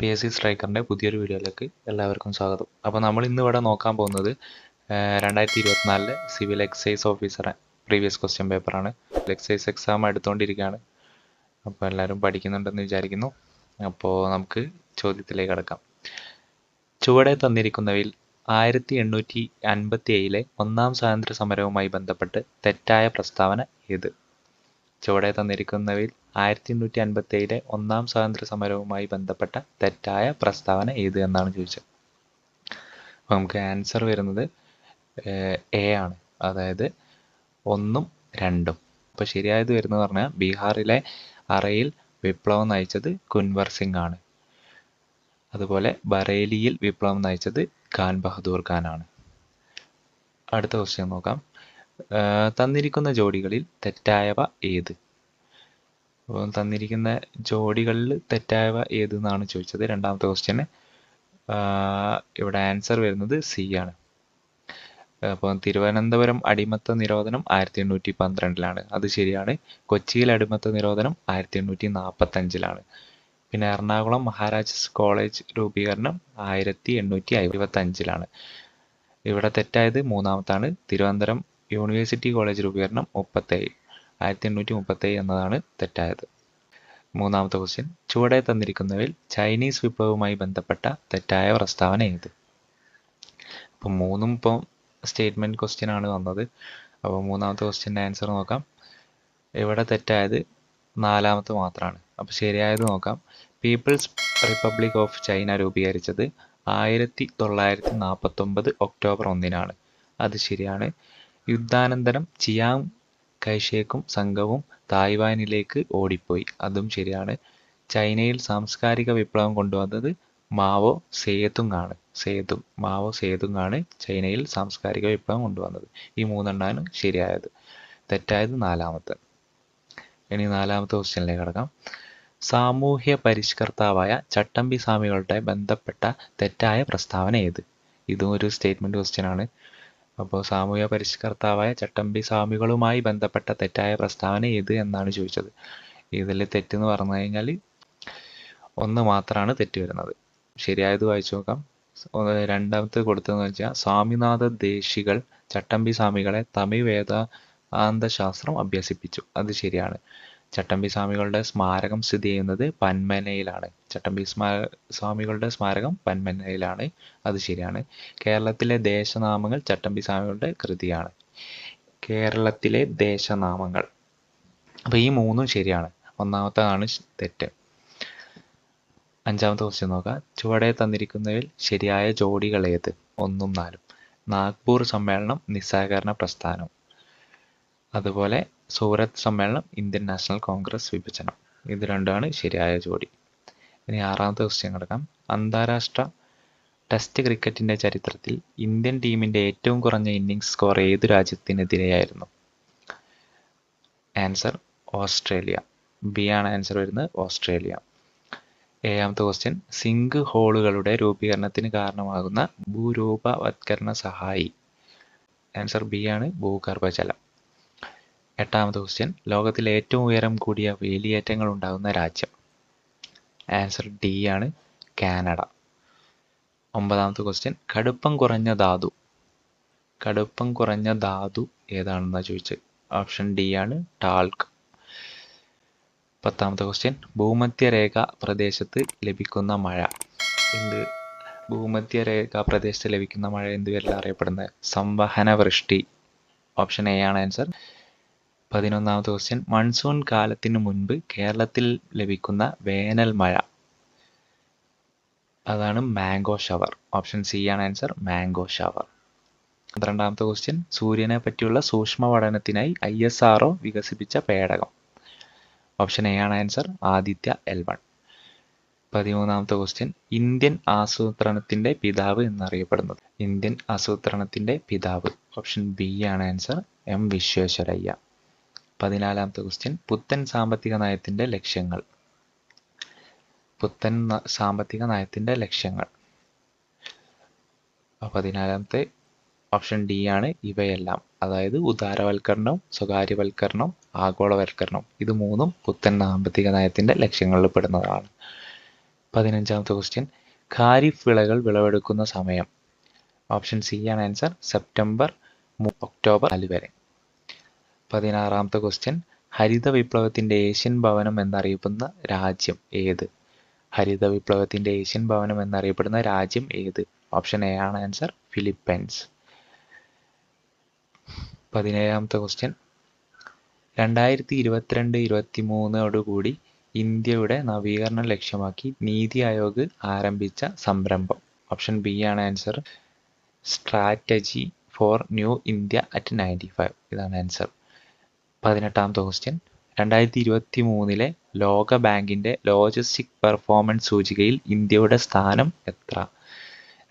PSC സ്ട്രൈക്കറിൻ്റെ പുതിയൊരു വീഡിയോയിലേക്ക് എല്ലാവർക്കും സ്വാഗതം. അപ്പോൾ നമ്മൾ ഇന്ന് ഇവിടെ നോക്കാൻ പോകുന്നത് 2024 civil excise officer previous question പേപ്പറാണ്. എക്സൈസ് എക്സാം എടുത്തുകൊണ്ടിരിക്കുകയാണ്. അപ്പോൾ എല്ലാവരും പഠിക്കുന്നുണ്ടെന്ന് വിചാരിക്കുന്നു. അപ്പോൾ നമുക്ക് ചോദ്യത്തിലേക്ക് കടക്കാം. ചുവടെ തന്നിരിക്കുന്നവയിൽ 1857 ഒന്നാം സ്വാതന്ത്ര്യ സമരവുമായി ബന്ധപ്പെട്ട് തെറ്റായ പ്രസ്താവന ഏത്? ചുവടെ തന്നിരിക്കുന്നവയിൽ 1857 ഒന്നാം സ്വാതന്ത്ര്യ സമരവുമായി ബന്ധപ്പെട്ട തെറ്റായ പ്രസ്താവന ഏത് എന്നാണ് ചോദിച്ചത്. അപ്പോൾ നമുക്ക് ആൻസർ വരുന്നത് എ ആണ്, അതായത് 1ഉം 2ഉം. അപ്പോൾ ശരിയായത് വരുന്നത് പറഞ്ഞാൽ ബീഹാറിലെ അറയിൽ വിപ്ലവം നയിച്ചത് കുൻവർ സിംഗ് ആണ്. അതുപോലെ ബറേലിയിൽ വിപ്ലവം നയിച്ചത് ഖാൻ ബഹദൂർ ഖാൻ ആണ്. അടുത്ത ക്വസ്റ്റ്യൻ നോക്കാം. തന്നിരിക്കുന്ന ജോഡികളിൽ തെറ്റായവ ഏത്? അപ്പോൾ തന്നിരിക്കുന്ന ജോഡികളിൽ തെറ്റായവ ഏത് എന്നാണ് ചോദിച്ചത്. രണ്ടാമത്തെ ക്വസ്റ്റ്യന് ഇവിടെ ആൻസർ വരുന്നത് സി ആണ്. അപ്പോൾ തിരുവനന്തപുരം അടിമത്ത നിരോധനം 1812 അത് ശരിയാണ്. കൊച്ചിയിൽ അടിമത്ത നിരോധനം 1845 പിന്നെ എറണാകുളം മഹാരാജാസ് കോളേജ് രൂപീകരണം 1855 ഇവിടെ തെറ്റായത് മൂന്നാമത്താണ്. തിരുവനന്തപുരം യൂണിവേഴ്സിറ്റി കോളേജ് രൂപീകരണം 1837 എന്നതാണ് തെറ്റായത്. മൂന്നാമത്തെ ക്വസ്റ്റ്യൻ, ചുവടെ തന്നിരിക്കുന്നവയിൽ ചൈനീസ് വിപ്ലവവുമായി ബന്ധപ്പെട്ട തെറ്റായ പ്രസ്താവന ഏത്? അപ്പോൾ മൂന്നും ഇപ്പം സ്റ്റേറ്റ്മെൻറ്റ് ക്വസ്റ്റ്യൻ ആണ് വന്നത്. അപ്പോൾ മൂന്നാമത്തെ ക്വസ്റ്റ്യൻ്റെ ആൻസർ നോക്കാം. ഇവിടെ തെറ്റായത് നാലാമത്തെ മാത്രമാണ്. അപ്പോൾ ശരിയായത് നോക്കാം. പീപ്പിൾസ് റിപ്പബ്ലിക് ഓഫ് ചൈന രൂപീകരിച്ചത് 1949 ഒക്ടോബർ 1 അത് ശരിയാണ്. യുദ്ധാനന്തരം ചിയാങ് കൈഷേക്കും സംഘവും തായ്വാനിലേക്ക് ഓടിപ്പോയി അതും ശരിയാണ്. ചൈനയിൽ സാംസ്കാരിക വിപ്ലവം കൊണ്ടുവന്നത് മാവോ സേതുങ് ആണ് ചൈനയിൽ സാംസ്കാരിക വിപ്ലവം കൊണ്ടുവന്നത്. ഈ മൂന്നെണ്ണമാണ് ശരിയായത്. തെറ്റായത് നാലാമത്തെ. ഇനി നാലാമത്തെ ക്വസ്റ്റ്യനിലേക്ക് കടക്കാം. സാമൂഹ്യ പരിഷ്കർത്താവായ ചട്ടമ്പി സ്വാമികളുടെ ബന്ധപ്പെട്ട തെറ്റായ പ്രസ്താവന ഏത്? ഇതും ഒരു സ്റ്റേറ്റ്മെൻറ്റ് ക്വസ്റ്റ്യൻ ആണ്. അപ്പോൾ സാമൂഹ്യ പരിഷ്കർത്താവായ ചട്ടമ്പി സ്വാമികളുമായി ബന്ധപ്പെട്ട തെറ്റായ പ്രസ്താവന ഏത് എന്നാണ് ചോദിച്ചത്. ഇതിൽ തെറ്റെന്ന് പറഞ്ഞു കഴിഞ്ഞാൽ ഒന്ന് മാത്രമാണ് തെറ്റ് വരുന്നത്. ശരിയായത് വായിച്ചു നോക്കാം. രണ്ടാമത്തെ കൊടുത്തതെന്ന് വെച്ചാൽ സ്വാമിനാഥ ദേശികൾ ചട്ടമ്പി സ്വാമികളെ തമിഴ് വേദാന്ത ശാസ്ത്രം അഭ്യസിപ്പിച്ചു അത് ശരിയാണ്. ചട്ടമ്പി സ്വാമികളുടെ സ്മാരകം സ്ഥിതി ചെയ്യുന്നത് പന്മനയിലാണ്. സ്വാമികളുടെ സ്മാരകം പന്മനയിലാണ് അത് ശരിയാണ്. കേരളത്തിലെ ദേശനാമങ്ങൾ ചട്ടമ്പി സ്വാമികളുടെ കൃതിയാണ്. കേരളത്തിലെ ദേശനാമങ്ങൾ. അപ്പോൾ ഈ മൂന്നും ശരിയാണ്. ഒന്നാമത്തേതാണ് തെറ്റ്. അഞ്ചാമത്തെ ക്വസ്റ്റ്യൻ നോക്കാം. ചുവടെ തന്നിരിക്കുന്നതിൽ ശരിയായ ജോഡികൾ ഏത്? 1ഉം 4ഉം. നാഗ്പൂർ സമ്മേളനം നിസ്സഹകരണ പ്രസ്ഥാനം, അതുപോലെ സൂറത്ത് സമ്മേളനം ഇന്ത്യൻ നാഷണൽ കോൺഗ്രസ് വിഭജനം. ഇത് രണ്ടാണ് ശരിയായ ജോഡി. ഇനി ആറാമത്തെ ക്വസ്റ്റ്യൻ കിടക്കാം. അന്താരാഷ്ട്ര ടെസ്റ്റ് ക്രിക്കറ്റിന്റെ ചരിത്രത്തിൽ ഇന്ത്യൻ ടീമിന്റെ ഏറ്റവും കുറഞ്ഞ ഇന്നിംഗ്സ് സ്കോർ ഏതു രാജ്യത്തിനെതിരെയായിരുന്നു? Answer Australia. ബി ആണ് ആൻസർ വരുന്നത്, ഓസ്ട്രേലിയ. ഏഴാമത്തെ ക്വസ്റ്റ്യൻ, സിങ്ക് ഹോളുകളുടെ രൂപീകരണത്തിന് കാരണമാകുന്ന ഭൂരൂപവത്കരണ സഹായി. ആൻസർ ബി ആണ്, ഭൂഗർഭജലം. എട്ടാമത്തെ ക്വസ്റ്റ്യൻ, ലോകത്തിലെ ഏറ്റവും ഉയരം കൂടിയ വേലിയേറ്റങ്ങൾ ഉണ്ടാകുന്ന രാജ്യം. ആൻസർ ഡി ആണ്, കാനഡ. ഒമ്പതാമത്തെ ക്വസ്റ്റ്യൻ, കടുപ്പം കുറഞ്ഞ ധാതു ഏതാണെന്നാണ് ചോദിച്ചത്. ഓപ്ഷൻ ഡി ആണ്, ടാൽക്. പത്താമത്തെ ക്വസ്റ്റ്യൻ, ഭൂമധ്യരേഖ പ്രദേശത്ത് ലഭിക്കുന്ന മഴ എന്ത് പേരിൽ അറിയപ്പെടുന്നത്? സംവഹന വൃഷ്ടി. ഓപ്ഷൻ എ ആണ് ആൻസർ. 11ാമത്തെ ക്വസ്റ്റ്യൻ, മൺസൂൺ കാലത്തിനു മുൻപ് കേരളത്തിൽ ലഭിക്കുന്ന വേനൽ മഴ. അതാണ് മാംഗോ ഷവർ. ഓപ്ഷൻ സി ആണ് ആൻസർ, മാംഗോ ഷവർ. 12ാമത്തെ ക്വസ്റ്റ്യൻ, സൂര്യനെ പറ്റിയുള്ള സൂക്ഷ്മ പഠനത്തിനായി ISRO വികസിപ്പിച്ച പേടകം. ഓപ്ഷൻ എ ആണ് ആൻസർ, ആദിത്യ L1. 13ാമത്തെ ക്വസ്റ്റ്യൻ, ഇന്ത്യൻ ആസൂത്രണത്തിന്റെ പിതാവ് എന്നറിയപ്പെടുന്നത്. ഓപ്ഷൻ ബി ആണ് ആൻസർ, M വിശ്വേശ്വരയ്യ. 14ാമത്തെ ക്വസ്റ്റ്യൻ, പുത്തൻ സാമ്പത്തിക നയത്തിന്റെ ലക്ഷ്യങ്ങൾ. പുത്തൻ സാമ്പത്തിക നയത്തിന്റെ ലക്ഷ്യങ്ങൾ. 14ാമത്തെ ഓപ്ഷൻ ഡി ആണ്, ഇവയെല്ലാം. അതായത് ഉദാരവൽക്കരണം, സ്വകാര്യവൽക്കരണം, ആഗോളവൽക്കരണം. ഇത് മൂന്നും പുത്തൻ സാമ്പത്തിക നയത്തിന്റെ ലക്ഷ്യങ്ങളിൽ പെടുന്നതാണ്. 15ാമത്തെ ക്വസ്റ്റ്യൻ ഖാരിഫ് വിളകൾ വിളവെടുക്കുന്ന സമയം. ഓപ്ഷൻ സി ആണ് ആൻസർ. സെപ്റ്റംബർ ഒക്ടോബർ 4 വരെ. 16ാമത്തെ ക്വസ്റ്റ്യൻ ഹരിത വിപ്ലവത്തിന്റെ ഏഷ്യൻ ഭവനം എന്നറിയപ്പെടുന്ന രാജ്യം ഏത്? ഹരിത വിപ്ലവത്തിന്റെ ഏഷ്യൻ ഭവനം എന്നറിയപ്പെടുന്ന രാജ്യം ഏത്? ഓപ്ഷൻ എ ആണ് ആൻസർ. ഫിലിപ്പൈൻസ്. 17ാമത്തെ ക്വസ്റ്റ്യൻ 2022-23 ഇന്ത്യയുടെ നവീകരണം ലക്ഷ്യമാക്കി നീതി ആയോഗ് ആരംഭിച്ച സംരംഭം. ഓപ്ഷൻ ബി ആണ് answer. Strategy for new India at 95. ഇതാണ് ആൻസർ. 18ാമത്തെ ക്വസ്റ്റ്യൻ 2023 ലോക ബാങ്കിന്റെ ലോജിസ്റ്റിക് പെർഫോമൻസ് സൂചികയിൽ ഇന്ത്യയുടെ സ്ഥാനം എത്ര?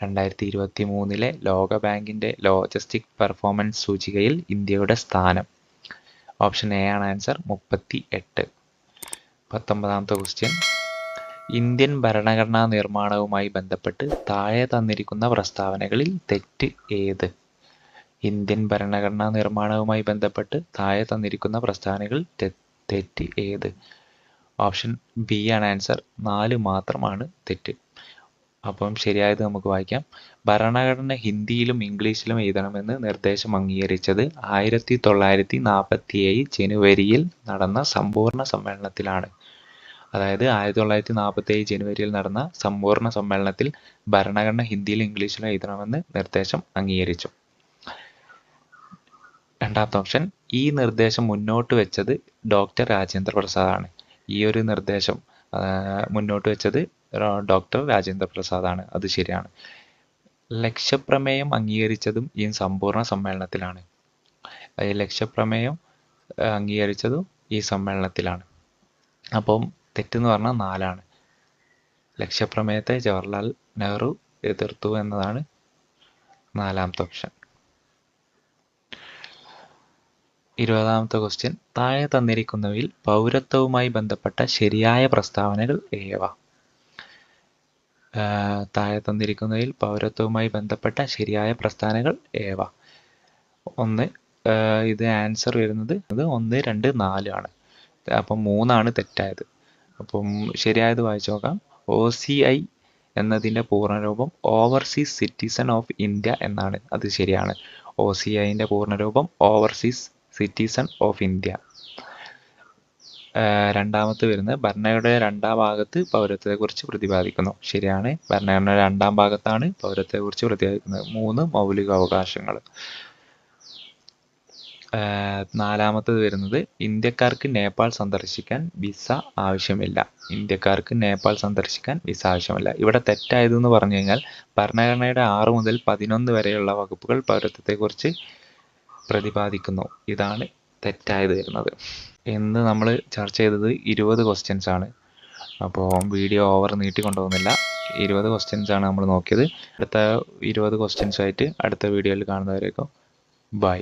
2023 ലോക ബാങ്കിന്റെ ലോജിസ്റ്റിക് പെർഫോമൻസ് സൂചികയിൽ ഇന്ത്യയുടെ സ്ഥാനം. ഓപ്ഷൻ എ ആണ് ആൻസർ. 38. 19ാമത്തെ ക്വസ്റ്റ്യൻ ഇന്ത്യൻ ഭരണഘടനാ നിർമ്മാണവുമായി ബന്ധപ്പെട്ട് താഴെ തന്നിരിക്കുന്ന പ്രസ്താവനകളിൽ തെറ്റ് ഏത്? ഇന്ത്യൻ ഭരണഘടനാ നിർമ്മാണവുമായി ബന്ധപ്പെട്ട് താഴെ തന്നിരിക്കുന്ന പ്രസ്താവനകൾ തെറ്റ് ഏത്? ഓപ്ഷൻ ബി ആണ് ആൻസർ. 4 മാത്രമാണ് തെറ്റ്. അപ്പം ശരിയായത് നമുക്ക് വായിക്കാം. ഭരണഘടന ഹിന്ദിയിലും ഇംഗ്ലീഷിലും എഴുതണമെന്ന് നിർദ്ദേശം അംഗീകരിച്ചത് 1947 ജനുവരിയിൽ നടന്ന സമ്പൂർണ്ണ സമ്മേളനത്തിലാണ്. അതായത് 1947 ജനുവരിയിൽ നടന്ന സമ്പൂർണ്ണ സമ്മേളനത്തിൽ ഭരണഘടന ഹിന്ദിയിലും ഇംഗ്ലീഷിലും എഴുതണമെന്ന് നിർദ്ദേശം അംഗീകരിച്ചു. 2ാമത്തെ ഓപ്ഷൻ ഈ നിർദ്ദേശം മുന്നോട്ട് വെച്ചത് ഡോക്ടർ രാജേന്ദ്ര പ്രസാദ് ആണ്. ഈ ഒരു നിർദ്ദേശം മുന്നോട്ട് വെച്ചത് ഡോക്ടർ രാജേന്ദ്ര പ്രസാദ് ആണ്. അത് ശരിയാണ്. ലക്ഷ്യപ്രമേയം അംഗീകരിച്ചതും ഈ സമ്പൂർണ്ണ സമ്മേളനത്തിലാണ്. ലക്ഷ്യപ്രമേയം അംഗീകരിച്ചതും ഈ സമ്മേളനത്തിലാണ്. അപ്പം തെറ്റെന്ന് പറഞ്ഞാൽ 4 ആണ്. ലക്ഷ്യപ്രമേയത്തെ ജവഹർലാൽ നെഹ്റു എതിർത്തു എന്നതാണ് 4ാമത്തെ ഓപ്ഷൻ. 20ാമത്തെ ക്വസ്റ്റ്യൻ താഴെ തന്നിരിക്കുന്നവയിൽ പൗരത്വവുമായി ബന്ധപ്പെട്ട ശരിയായ പ്രസ്താവനകൾ ഏവ? താഴെ തന്നിരിക്കുന്നതിൽ പൗരത്വവുമായി ബന്ധപ്പെട്ട ശരിയായ പ്രസ്താവനകൾ ഏവ? 1 ഇത് ആൻസർ വരുന്നത് 1, 2, 4 ആണ്. അപ്പം 3 ആണ് തെറ്റായത്. അപ്പം ശരിയായത് വായിച്ചു നോക്കാം. OCI എന്നതിൻ്റെ പൂർണ്ണരൂപം ഓവർസീസ് സിറ്റിസൺ ഓഫ് ഇന്ത്യ എന്നാണ്. അത് ശരിയാണ്. OCIൻ്റെ പൂർണ്ണരൂപം ഓവർസീസ് സിറ്റിസൺ ഓഫ് ഇന്ത്യ. 2ാമത്തെ വരുന്നത് ഭരണഘടനയുടെ 2ാം ഭാഗത്ത് പൗരത്വത്തെക്കുറിച്ച് പ്രതിപാദിക്കുന്നു. ശരിയാണ്. ഭരണഘടനയുടെ 2ാം ഭാഗത്താണ് പൗരത്വത്തെക്കുറിച്ച് പ്രതിപാദിക്കുന്നത്. 3 മൗലിക അവകാശങ്ങൾ. 4ാമത്തത് വരുന്നത് ഇന്ത്യക്കാർക്ക് നേപ്പാൾ സന്ദർശിക്കാൻ വിസ ആവശ്യമില്ല. ഇന്ത്യക്കാർക്ക് നേപ്പാൾ സന്ദർശിക്കാൻ വിസ ആവശ്യമില്ല. ഇവിടെ തെറ്റായതെന്ന് പറഞ്ഞു കഴിഞ്ഞാൽ ഭരണഘടനയുടെ 6 മുതൽ 11 വരെയുള്ള വകുപ്പുകൾ പൗരത്വത്തെക്കുറിച്ച് പ്രതിപാദിക്കുന്നു. ഇതാണ് തെറ്റായത് വരുന്നത്. ഇന്ന് നമ്മൾ ചർച്ച ചെയ്തത് 20 ക്വസ്റ്റ്യൻസ് ആണ്. അപ്പോൾ വീഡിയോ ഓവർ നീട്ടിക്കൊണ്ടുപോകുന്നില്ല. 20 ക്വസ്റ്റ്യൻസ് ആണ് നമ്മൾ നോക്കിയത്. അടുത്ത 20 ക്വസ്റ്റ്യൻസുമായിട്ട് അടുത്ത വീഡിയോയിൽ കാണുന്നവരേക്കും ബൈ.